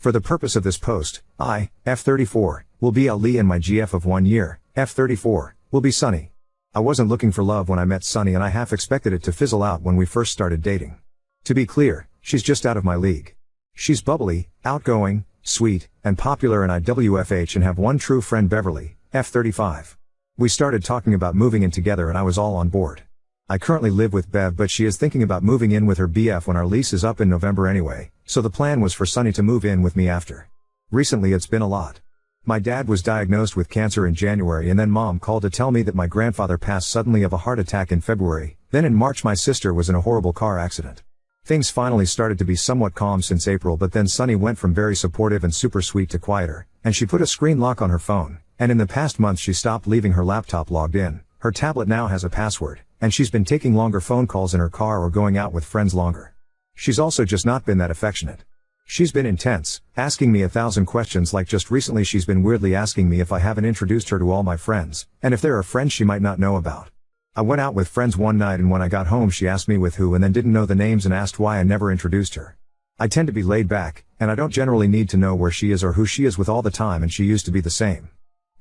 For the purpose of this post, I, F34, will be Ali and my GF of 1 year, F34, will be Sunny. I wasn't looking for love when I met Sunny and I half expected it to fizzle out when we first started dating. To be clear, she's just out of my league. She's bubbly, outgoing, sweet, and popular in IWFH and have one true friend Beverly, F35. We started talking about moving in together and I was all on board. I currently live with Bev but she is thinking about moving in with her BF when our lease is up in November anyway, so the plan was for Sunny to move in with me after. Recently it's been a lot. My dad was diagnosed with cancer in January and then mom called to tell me that my grandfather passed suddenly of a heart attack in February, then in March my sister was in a horrible car accident. Things finally started to be somewhat calm since April but then Sunny went from very supportive and super sweet to quieter, and she put a screen lock on her phone, and in the past month she stopped leaving her laptop logged in, her tablet now has a password, and she's been taking longer phone calls in her car or going out with friends longer. She's also just not been that affectionate. She's been intense, asking me 1,000 questions like just recently she's been weirdly asking me if I haven't introduced her to all my friends, and if there are friends she might not know about. I went out with friends one night and when I got home she asked me with who and then didn't know the names and asked why I never introduced her. I tend to be laid back, and I don't generally need to know where she is or who she is with all the time and she used to be the same.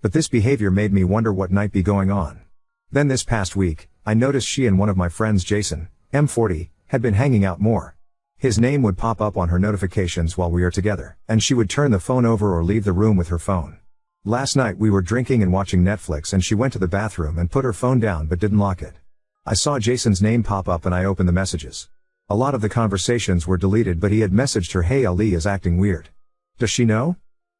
But this behavior made me wonder what might be going on. Then this past week, I noticed she and one of my friends Jason, M40, had been hanging out more. His name would pop up on her notifications while we are together, and she would turn the phone over or leave the room with her phone. Last night we were drinking and watching Netflix and she went to the bathroom and put her phone down but didn't lock it. I saw Jason's name pop up and I opened the messages. A lot of the conversations were deleted but he had messaged her, "Hey, Ali is acting weird. Does she know?"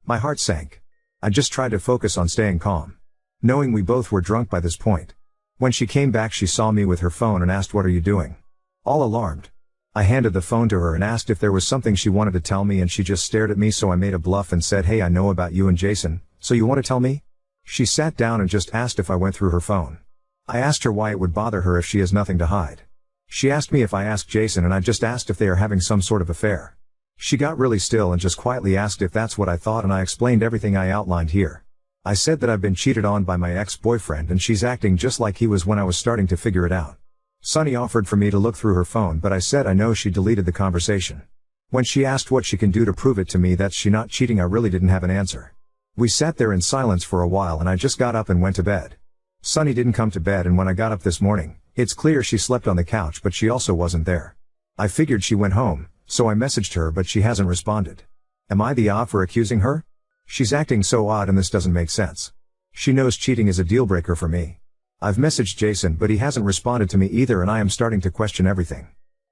My heart sank. I just tried to focus on staying calm, knowing we both were drunk by this point. When she came back she saw me with her phone and asked, "What are you doing?" All alarmed. I handed the phone to her and asked if there was something she wanted to tell me and she just stared at me, so I made a bluff and said, "Hey, I know about you and Jason, so you want to tell me?" She sat down and just asked if I went through her phone. I asked her why it would bother her if she has nothing to hide. She asked me if I asked Jason and I just asked if they are having some sort of affair. She got really still and just quietly asked if that's what I thought and I explained everything I outlined here. I said that I've been cheated on by my ex-boyfriend and she's acting just like he was when I was starting to figure it out. Sunny offered for me to look through her phone but I said I know she deleted the conversation. When she asked what she can do to prove it to me that she's not cheating, I really didn't have an answer. We sat there in silence for a while and I just got up and went to bed. Sunny didn't come to bed and when I got up this morning, it's clear she slept on the couch but she also wasn't there. I figured she went home, so I messaged her but she hasn't responded. Am I the odd for accusing her? She's acting so odd and this doesn't make sense. She knows cheating is a deal breaker for me. I've messaged Jason but he hasn't responded to me either and I am starting to question everything.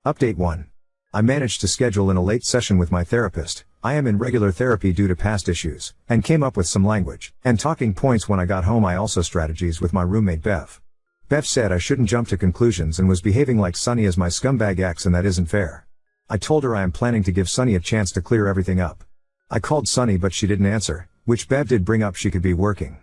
Update 1. I managed to schedule in a late session with my therapist. I am in regular therapy due to past issues, and came up with some language and talking points when I got home. I also strategies with my roommate Bev. Bev said I shouldn't jump to conclusions and was behaving like Sunny is my scumbag ex and that isn't fair. I told her I am planning to give Sunny a chance to clear everything up. I called Sunny but she didn't answer, which Bev did bring up she could be working.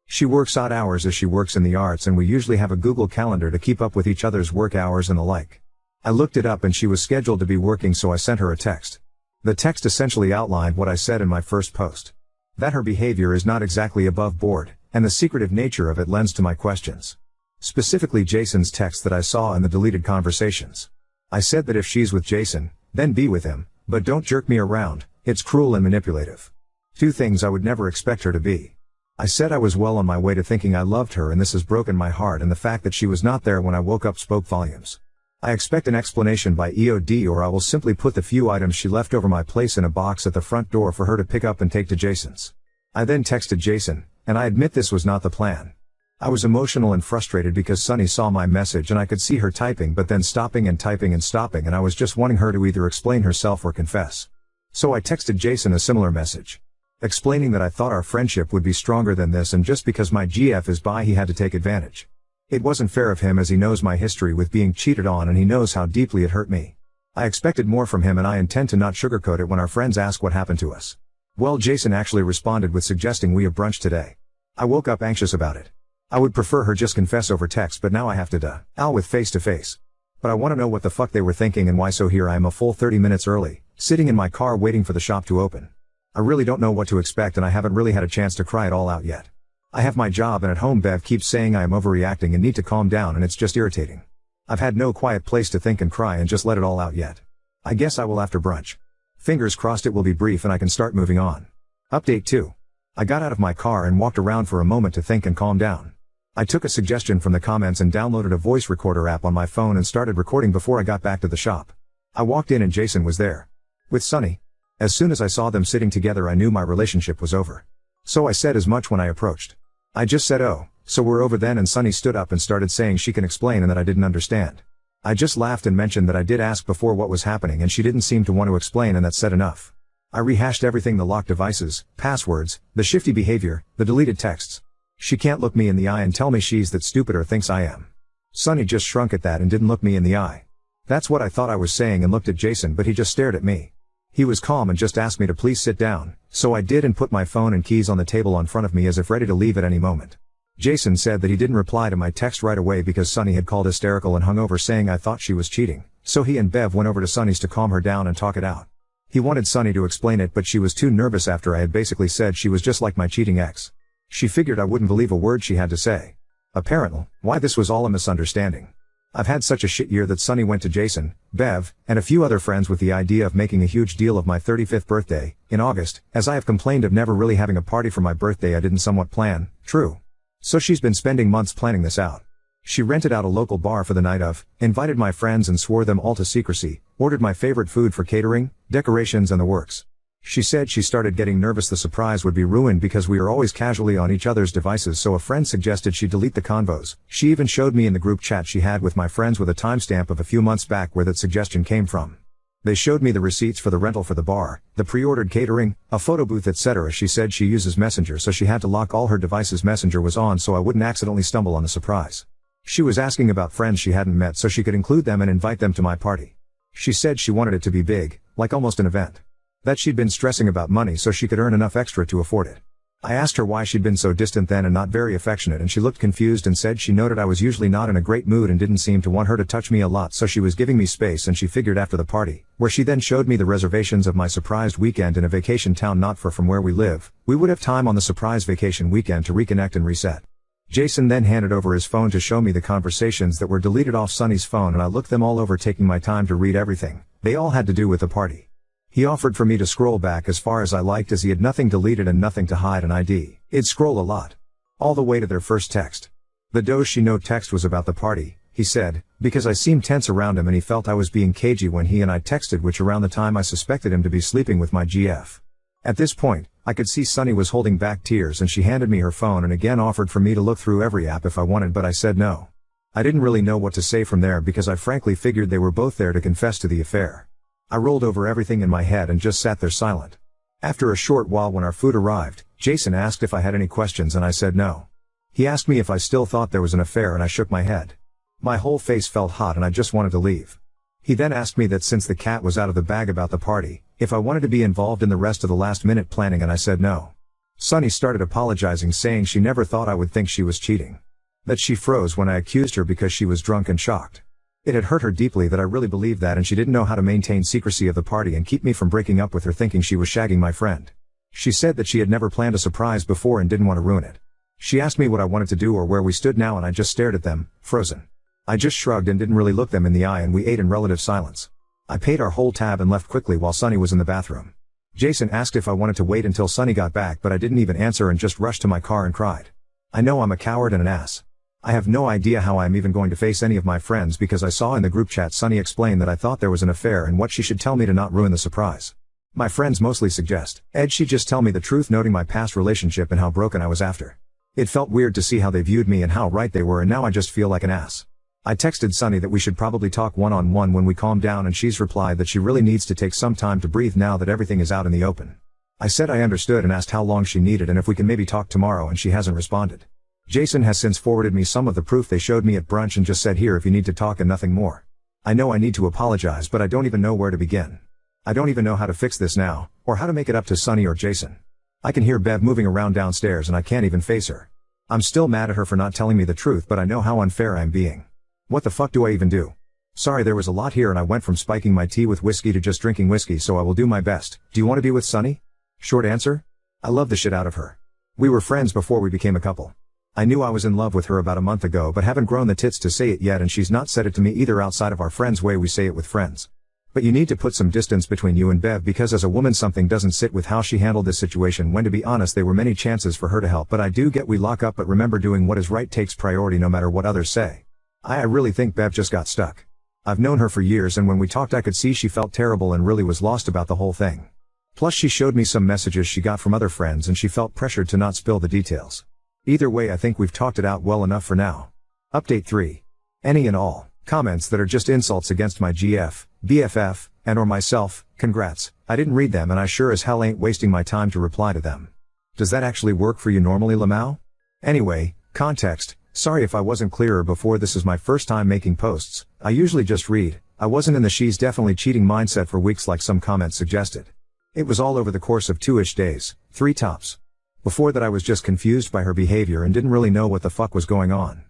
She works odd hours as she works in the arts and we usually have a Google Calendar to keep up with each other's work hours and the like. I looked it up and she was scheduled to be working, so I sent her a text. The text essentially outlined what I said in my first post. That her behavior is not exactly above board, and the secretive nature of it lends to my questions. Specifically Jason's text that I saw in the deleted conversations. I said that if she's with Jason, then be with him, but don't jerk me around, it's cruel and manipulative. 2 things I would never expect her to be. I said I was well on my way to thinking I loved her and this has broken my heart, and the fact that she was not there when I woke up spoke volumes. I expect an explanation by EOD or I will simply put the few items she left over my place in a box at the front door for her to pick up and take to Jason's. I then texted Jason, and I admit this was not the plan. I was emotional and frustrated because Sunny saw my message and I could see her typing but then stopping and typing and stopping, and I was just wanting her to either explain herself or confess. So I texted Jason a similar message, explaining that I thought our friendship would be stronger than this and just because my GF is bi he had to take advantage. It wasn't fair of him as he knows my history with being cheated on and he knows how deeply it hurt me. I expected more from him and I intend to not sugarcoat it when our friends ask what happened to us. Well, Jason actually responded with suggesting we have brunch today. I woke up anxious about it. I would prefer her just confess over text, but now I have to deal with face to face. But I want to know what the fuck they were thinking and why, so here I am a full 30 minutes early, sitting in my car waiting for the shop to open. I really don't know what to expect and I haven't really had a chance to cry it all out yet. I have my job and at home Bev keeps saying I am overreacting and need to calm down, and it's just irritating. I've had no quiet place to think and cry and just let it all out yet. I guess I will after brunch. Fingers crossed it will be brief and I can start moving on. Update 2. I got out of my car and walked around for a moment to think and calm down. I took a suggestion from the comments and downloaded a voice recorder app on my phone and started recording before I got back to the shop. I walked in and Jason was there. With Sunny. As soon as I saw them sitting together I knew my relationship was over. So I said as much when I approached. I just said, "Oh, so we're over then," and Sunny stood up and started saying she can explain and that I didn't understand. I just laughed and mentioned that I did ask before what was happening and she didn't seem to want to explain and that said enough. I rehashed everything: the locked devices, passwords, the shifty behavior, the deleted texts. She can't look me in the eye and tell me she's that stupid or thinks I am. Sunny just shrunk at that and didn't look me in the eye. That's what I thought I was saying and looked at Jason, but he just stared at me. He was calm and just asked me to please sit down, so I did and put my phone and keys on the table in front of me as if ready to leave at any moment. Jason said that he didn't reply to my text right away because Sunny had called hysterical and hung over saying I thought she was cheating, so he and Bev went over to Sunny's to calm her down and talk it out. He wanted Sunny to explain it, but she was too nervous after I had basically said she was just like my cheating ex. She figured I wouldn't believe a word she had to say. Apparently, why this was all a misunderstanding. I've had such a shit year that Sunny went to Jason, Bev, and a few other friends with the idea of making a huge deal of my 35th birthday, in August, as I have complained of never really having a party for my birthday I didn't somewhat plan, true. So she's been spending months planning this out. She rented out a local bar for the night of, invited my friends and swore them all to secrecy, ordered my favorite food for catering, decorations and the works. She said she started getting nervous the surprise would be ruined because we are always casually on each other's devices, so a friend suggested she delete the convos. She even showed me in the group chat she had with my friends with a timestamp of a few months back where that suggestion came from. They showed me the receipts for the rental for the bar, the pre-ordered catering, a photo booth etc. She said she uses Messenger, so she had to lock all her devices. Messenger was on so I wouldn't accidentally stumble on the surprise. She was asking about friends she hadn't met so she could include them and invite them to my party. She said she wanted it to be big, like almost an event. That she'd been stressing about money so she could earn enough extra to afford it. I asked her why she'd been so distant then and not very affectionate, and she looked confused and said she noted I was usually not in a great mood and didn't seem to want her to touch me a lot, so she was giving me space, and she figured after the party, where she then showed me the reservations of my surprised weekend in a vacation town not far from where we live, we would have time on the surprise vacation weekend to reconnect and reset. Jason then handed over his phone to show me the conversations that were deleted off Sunny's phone, and I looked them all over, taking my time to read everything. They all had to do with the party. He offered for me to scroll back as far as I liked as he had nothing deleted and nothing to hide, and I'd scroll a lot. All the way to their first text. The "does she know" text was about the party, he said, because I seemed tense around him and he felt I was being cagey when he and I texted, which around the time I suspected him to be sleeping with my GF. At this point, I could see Sunny was holding back tears and she handed me her phone and again offered for me to look through every app if I wanted, but I said no. I didn't really know what to say from there because I frankly figured they were both there to confess to the affair. I rolled over everything in my head and just sat there silent. After a short while, when our food arrived, Jason asked if I had any questions and I said no. He asked me if I still thought there was an affair and I shook my head. My whole face felt hot and I just wanted to leave. He then asked me that since the cat was out of the bag about the party, if I wanted to be involved in the rest of the last minute planning, and I said no. Sunny started apologizing, saying she never thought I would think she was cheating. That she froze when I accused her because she was drunk and shocked. It had hurt her deeply that I really believed that, and she didn't know how to maintain secrecy of the party and keep me from breaking up with her thinking she was shagging my friend. She said that she had never planned a surprise before and didn't want to ruin it. She asked me what I wanted to do or where we stood now, and I just stared at them, frozen. I just shrugged and didn't really look them in the eye, and we ate in relative silence. I paid our whole tab and left quickly while Sunny was in the bathroom. Jason asked if I wanted to wait until Sunny got back, but I didn't even answer and just rushed to my car and cried. I know I'm a coward and an ass. I have no idea how I'm even going to face any of my friends because I saw in the group chat Sunny explain that I thought there was an affair and what she should tell me to not ruin the surprise. My friends mostly suggest, Ed, she just tell me the truth, noting my past relationship and how broken I was after. It felt weird to see how they viewed me and how right they were, and now I just feel like an ass. I texted Sunny that we should probably talk one-on-one when we calm down, and she's replied that she really needs to take some time to breathe now that everything is out in the open. I said I understood and asked how long she needed and if we can maybe talk tomorrow, and she hasn't responded. Jason has since forwarded me some of the proof they showed me at brunch and just said, here if you need to talk, and nothing more. I know I need to apologize, but I don't even know where to begin. I don't even know how to fix this now, or how to make it up to Sunny or Jason. I can hear Bev moving around downstairs and I can't even face her. I'm still mad at her for not telling me the truth, but I know how unfair I'm being. What the fuck do I even do? Sorry, there was a lot here and I went from spiking my tea with whiskey to just drinking whiskey, so I will do my best. Do you want to be with Sunny? Short answer? I love the shit out of her. We were friends before we became a couple. I knew I was in love with her about a month ago, but haven't grown the tits to say it yet, and she's not said it to me either outside of our friends way we say it with friends. But you need to put some distance between you and Bev because as a woman something doesn't sit with how she handled this situation when to be honest there were many chances for her to help but I do get we lock up but remember doing what is right takes priority no matter what others say. I really think Bev just got stuck. I've known her for years and when we talked I could see she felt terrible and really was lost about the whole thing. Plus she showed me some messages she got from other friends and she felt pressured to not spill the details. Either way I think we've talked it out well enough for now. Update 3. Any and all comments that are just insults against my GF, BFF, and or myself, congrats, I didn't read them and I sure as hell ain't wasting my time to reply to them. Does that actually work for you normally Lamau? Anyway, context, sorry if I wasn't clearer before this is my first time making posts, I usually just read, I wasn't in the she's definitely cheating mindset for weeks like some comments suggested. It was all over the course of 2-ish days, 3 tops. Before that I was just confused by her behavior and didn't really know what the fuck was going on.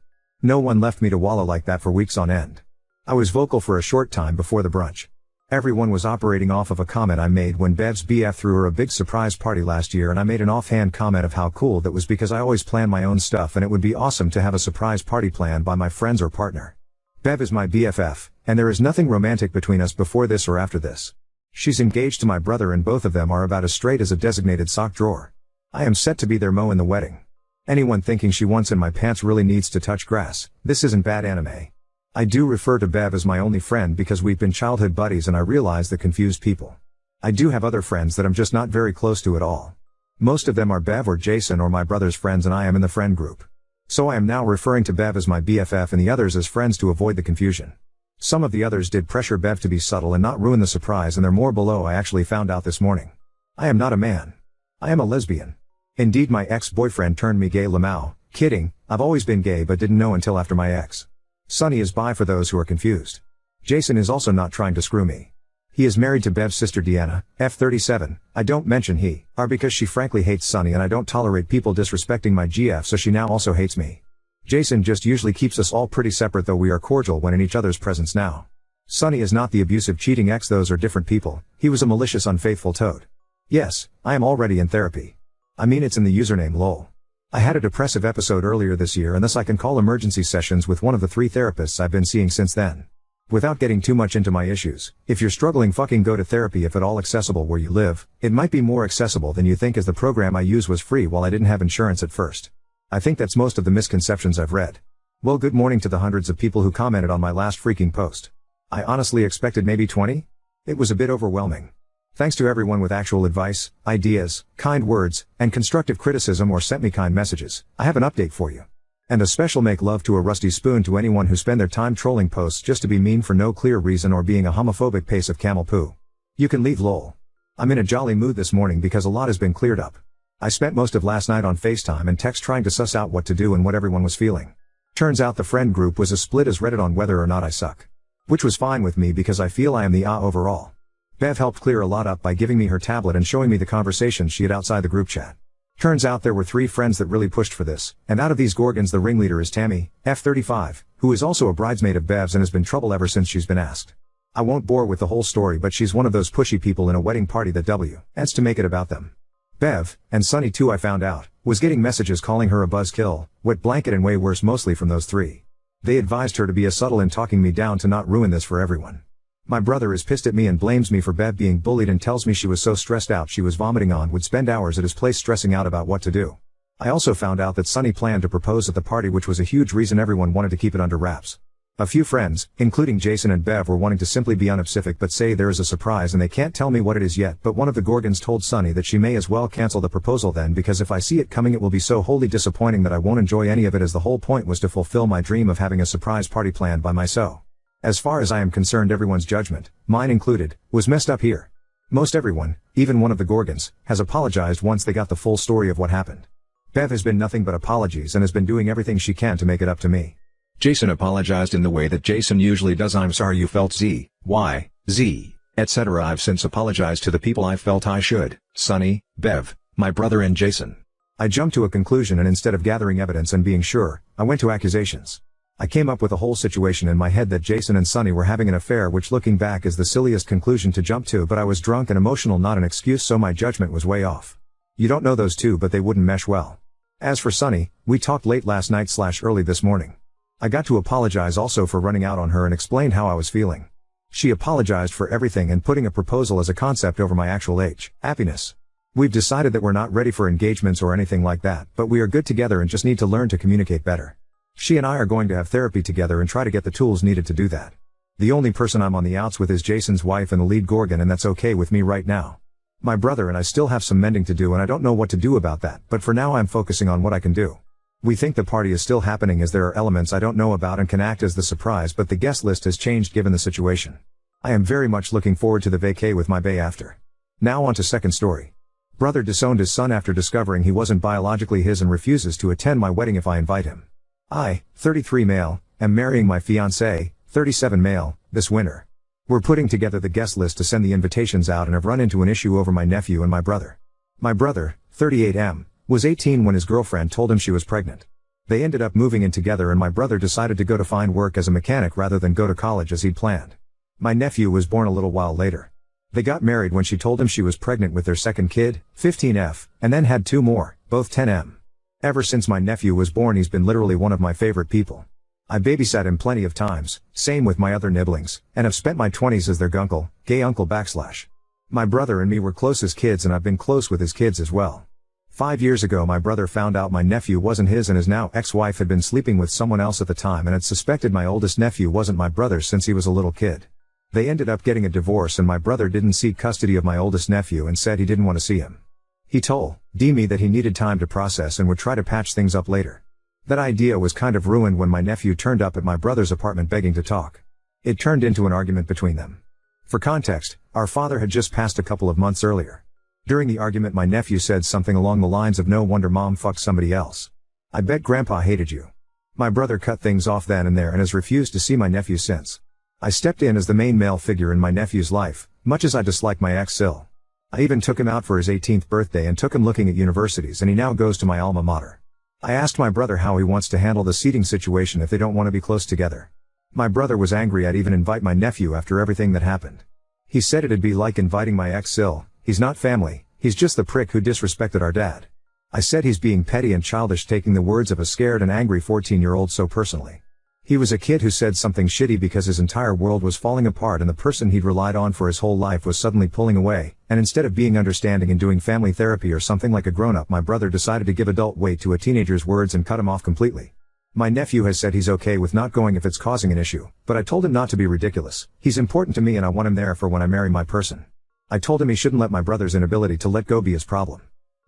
No one left me to wallow like that for weeks on end. I was vocal for a short time before the brunch. Everyone was operating off of a comment I made when Bev's BF threw her a big surprise party last year and I made an offhand comment of how cool that was because I always plan my own stuff and it would be awesome to have a surprise party planned by my friends or partner. Bev is my BFF, and there is nothing romantic between us before this or after this. She's engaged to my brother and both of them are about as straight as a designated sock drawer. I am set to be their Mo in the wedding. Anyone thinking she wants in my pants really needs to touch grass, this isn't bad anime. I do refer to Bev as my only friend because we've been childhood buddies and I realize that confused people. I do have other friends that I'm just not very close to at all. Most of them are Bev or Jason or my brother's friends and I am in the friend group. So I am now referring to Bev as my BFF and the others as friends to avoid the confusion. Some of the others did pressure Bev to be subtle and not ruin the surprise and they're more below I actually found out this morning. I am not a man. I am a lesbian. Indeed my ex-boyfriend turned me gay Lamau, kidding, I've always been gay but didn't know until after my ex. Sunny is bi for those who are confused. Jason is also not trying to screw me. He is married to Bev's sister Deanna, F37, I don't mention he, are because she frankly hates Sunny and I don't tolerate people disrespecting my GF so she now also hates me. Jason just usually keeps us all pretty separate though we are cordial when in each other's presence now. Sunny is not the abusive cheating ex those are different people, he was a malicious unfaithful toad. Yes, I am already in therapy. I mean it's in the username lol. I had a depressive episode earlier this year and thus I can call emergency sessions with one of the 3 therapists I've been seeing since then. Without getting too much into my issues, if you're struggling fucking go to therapy if at all accessible where you live, it might be more accessible than you think as the program I use was free while I didn't have insurance at first. I think that's most of the misconceptions I've read. Well good morning to the hundreds of people who commented on my last freaking post. I honestly expected maybe 20? It was a bit overwhelming. Thanks to everyone with actual advice, ideas, kind words, and constructive criticism or sent me kind messages. I have an update for you. And a special make love to a rusty spoon to anyone who spend their time trolling posts just to be mean for no clear reason or being a homophobic pace of camel poo. You can leave lol. I'm in a jolly mood this morning because a lot has been cleared up. I spent most of last night on FaceTime and text trying to suss out what to do and what everyone was feeling. Turns out the friend group was as split as Reddit on whether or not I suck. Which was fine with me because I feel I am the overall. Bev helped clear a lot up by giving me her tablet and showing me the conversations she had outside the group chat. Turns out there were 3 friends that really pushed for this, and out of these Gorgons the ringleader is Tammy, F35, who is also a bridesmaid of Bev's and has been trouble ever since she's been asked. I won't bore with the whole story but she's one of those pushy people in a wedding party that wants to make it about them. Bev, and Sunny too I found out, was getting messages calling her a buzzkill, wet blanket and way worse mostly from those 3. They advised her to be as subtle in talking me down to not ruin this for everyone. My brother is pissed at me and blames me for Bev being bullied and tells me she was so stressed out she was vomiting on would spend hours at his place stressing out about what to do. I also found out that Sunny planned to propose at the party which was a huge reason everyone wanted to keep it under wraps. A few friends, including Jason and Bev were wanting to simply be unspecific but say there is a surprise and they can't tell me what it is yet but one of the Gorgons told Sunny that she may as well cancel the proposal then because if I see it coming it will be so wholly disappointing that I won't enjoy any of it as the whole point was to fulfill my dream of having a surprise party planned by myself. As far as I am concerned everyone's judgment, mine included, was messed up here. Most everyone, even one of the Gorgons, has apologized once they got the full story of what happened. Bev has been nothing but apologies and has been doing everything she can to make it up to me. Jason apologized in the way that Jason usually does. I'm sorry you felt Z, Y, Z, etc. I've since apologized to the people I felt I should, Sunny, Bev, my brother and Jason. I jumped to a conclusion and instead of gathering evidence and being sure, I went to accusations. I came up with a whole situation in my head that Jason and Sunny were having an affair which looking back is the silliest conclusion to jump to but I was drunk and emotional not an excuse so my judgment was way off. You don't know those two but they wouldn't mesh well. As for Sunny, we talked late last night / early this morning. I got to apologize also for running out on her and explained how I was feeling. She apologized for everything and putting a proposal as a concept over my actual age. Happiness. We've decided that we're not ready for engagements or anything like that, but we are good together and just need to learn to communicate better. She and I are going to have therapy together and try to get the tools needed to do that. The only person I'm on the outs with is Jason's wife and the lead Gorgon, and that's okay with me right now. My brother and I still have some mending to do and I don't know what to do about that, but for now I'm focusing on what I can do. We think the party is still happening as there are elements I don't know about and can act as the surprise, but the guest list has changed given the situation. I am very much looking forward to the vacay with my bae after. Now on to second story. Brother disowned his son after discovering he wasn't biologically his and refuses to attend my wedding if I invite him. I, 33 male, am marrying my fiancée, 37 male, this winter. We're putting together the guest list to send the invitations out and have run into an issue over my nephew and my brother. My brother, 38M, was 18 when his girlfriend told him she was pregnant. They ended up moving in together and my brother decided to go to find work as a mechanic rather than go to college as he'd planned. My nephew was born a little while later. They got married when she told him she was pregnant with their second kid, 15F, and then had two more, both 10M. Ever since my nephew was born he's been literally one of my favorite people. I babysat him plenty of times, same with my other nibblings, and have spent my 20s as their gunkle, gay uncle /. My brother and me were close as kids and I've been close with his kids as well. 5 years ago my brother found out my nephew wasn't his and his now ex-wife had been sleeping with someone else at the time and had suspected my oldest nephew wasn't my brother since he was a little kid. They ended up getting a divorce and my brother didn't seek custody of my oldest nephew and said he didn't want to see him. He told me that he needed time to process and would try to patch things up later. That idea was kind of ruined when my nephew turned up at my brother's apartment begging to talk. It turned into an argument between them. For context, our father had just passed a couple of months earlier. During the argument my nephew said something along the lines of "No wonder mom fucked somebody else. I bet grandpa hated you." My brother cut things off then and there and has refused to see my nephew since. I stepped in as the main male figure in my nephew's life, much as I dislike my ex-Sil. I even took him out for his 18th birthday and took him looking at universities and he now goes to my alma mater. I asked my brother how he wants to handle the seating situation if they don't want to be close together. My brother was angry I'd even invite my nephew after everything that happened. He said it'd be like inviting my ex-Sil, he's not family, he's just the prick who disrespected our dad. I said he's being petty and childish, taking the words of a scared and angry 14-year-old so personally. He was a kid who said something shitty because his entire world was falling apart and the person he'd relied on for his whole life was suddenly pulling away, and instead of being understanding and doing family therapy or something like a grown-up, my brother decided to give adult weight to a teenager's words and cut him off completely. My nephew has said he's okay with not going if it's causing an issue, but I told him not to be ridiculous. He's important to me and I want him there for when I marry my person. I told him he shouldn't let my brother's inability to let go be his problem.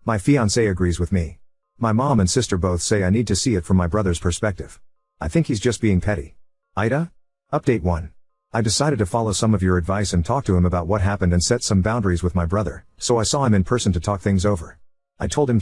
My fiancé agrees with me. My mom and sister both say I need to see it from my brother's perspective. I think he's just being petty. Ida? Update 1. I decided to follow some of your advice and talk to him about what happened and set some boundaries with my brother, so I saw him in person to talk things over. I told him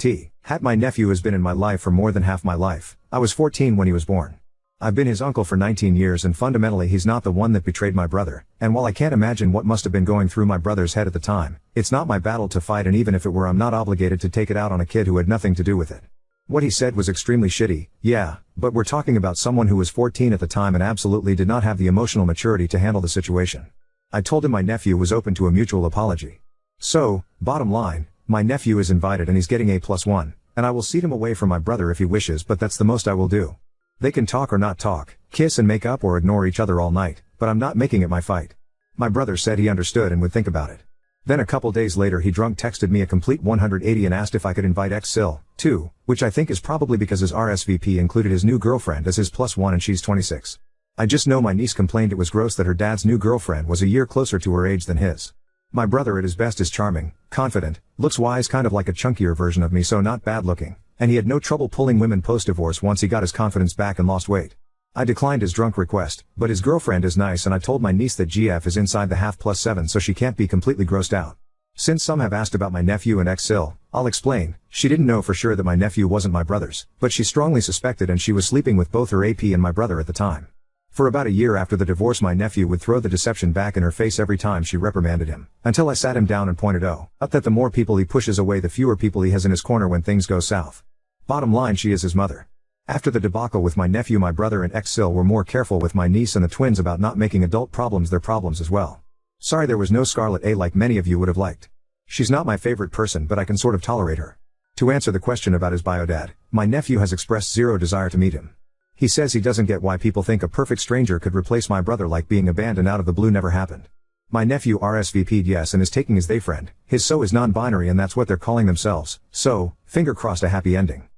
my nephew has been in my life for more than half my life. I was 14 when he was born. I've been his uncle for 19 years and fundamentally he's not the one that betrayed my brother, and while I can't imagine what must have been going through my brother's head at the time, it's not my battle to fight, and even if it were I'm not obligated to take it out on a kid who had nothing to do with it. What he said was extremely shitty, yeah, but we're talking about someone who was 14 at the time and absolutely did not have the emotional maturity to handle the situation. I told him my nephew was open to a mutual apology. So, bottom line, my nephew is invited and he's getting A+1, and I will seat him away from my brother if he wishes, but that's the most I will do. They can talk or not talk, kiss and make up or ignore each other all night, but I'm not making it my fight. My brother said he understood and would think about it. Then a couple days later he drunk texted me a complete 180 and asked if I could invite ex-Sil, too, which I think is probably because his RSVP included his new girlfriend as his +1 and she's 26. I just know my niece complained it was gross that her dad's new girlfriend was a year closer to her age than his. My brother at his best is charming, confident, looks wise, kind of like a chunkier version of me, so not bad looking, and he had no trouble pulling women post-divorce once he got his confidence back and lost weight. I declined his drunk request, but his girlfriend is nice and I told my niece that GF is inside the half +7 so she can't be completely grossed out. Since some have asked about my nephew and ex-Sil, I'll explain. She didn't know for sure that my nephew wasn't my brother's, but she strongly suspected, and she was sleeping with both her AP and my brother at the time. For about a year after the divorce my nephew would throw the deception back in her face every time she reprimanded him, until I sat him down and pointed out that the more people he pushes away the fewer people he has in his corner when things go south. Bottom line, she is his mother. After the debacle with my nephew, my brother and ex-Sil were more careful with my niece and the twins about not making adult problems their problems as well. Sorry there was no Scarlet A like many of you would have liked. She's not my favorite person, but I can sort of tolerate her. To answer the question about his bio dad, my nephew has expressed zero desire to meet him. He says he doesn't get why people think a perfect stranger could replace my brother, like being abandoned out of the blue never happened. My nephew RSVP'd yes and is taking his they friend, his so is non-binary and that's what they're calling themselves, so, finger crossed a happy ending.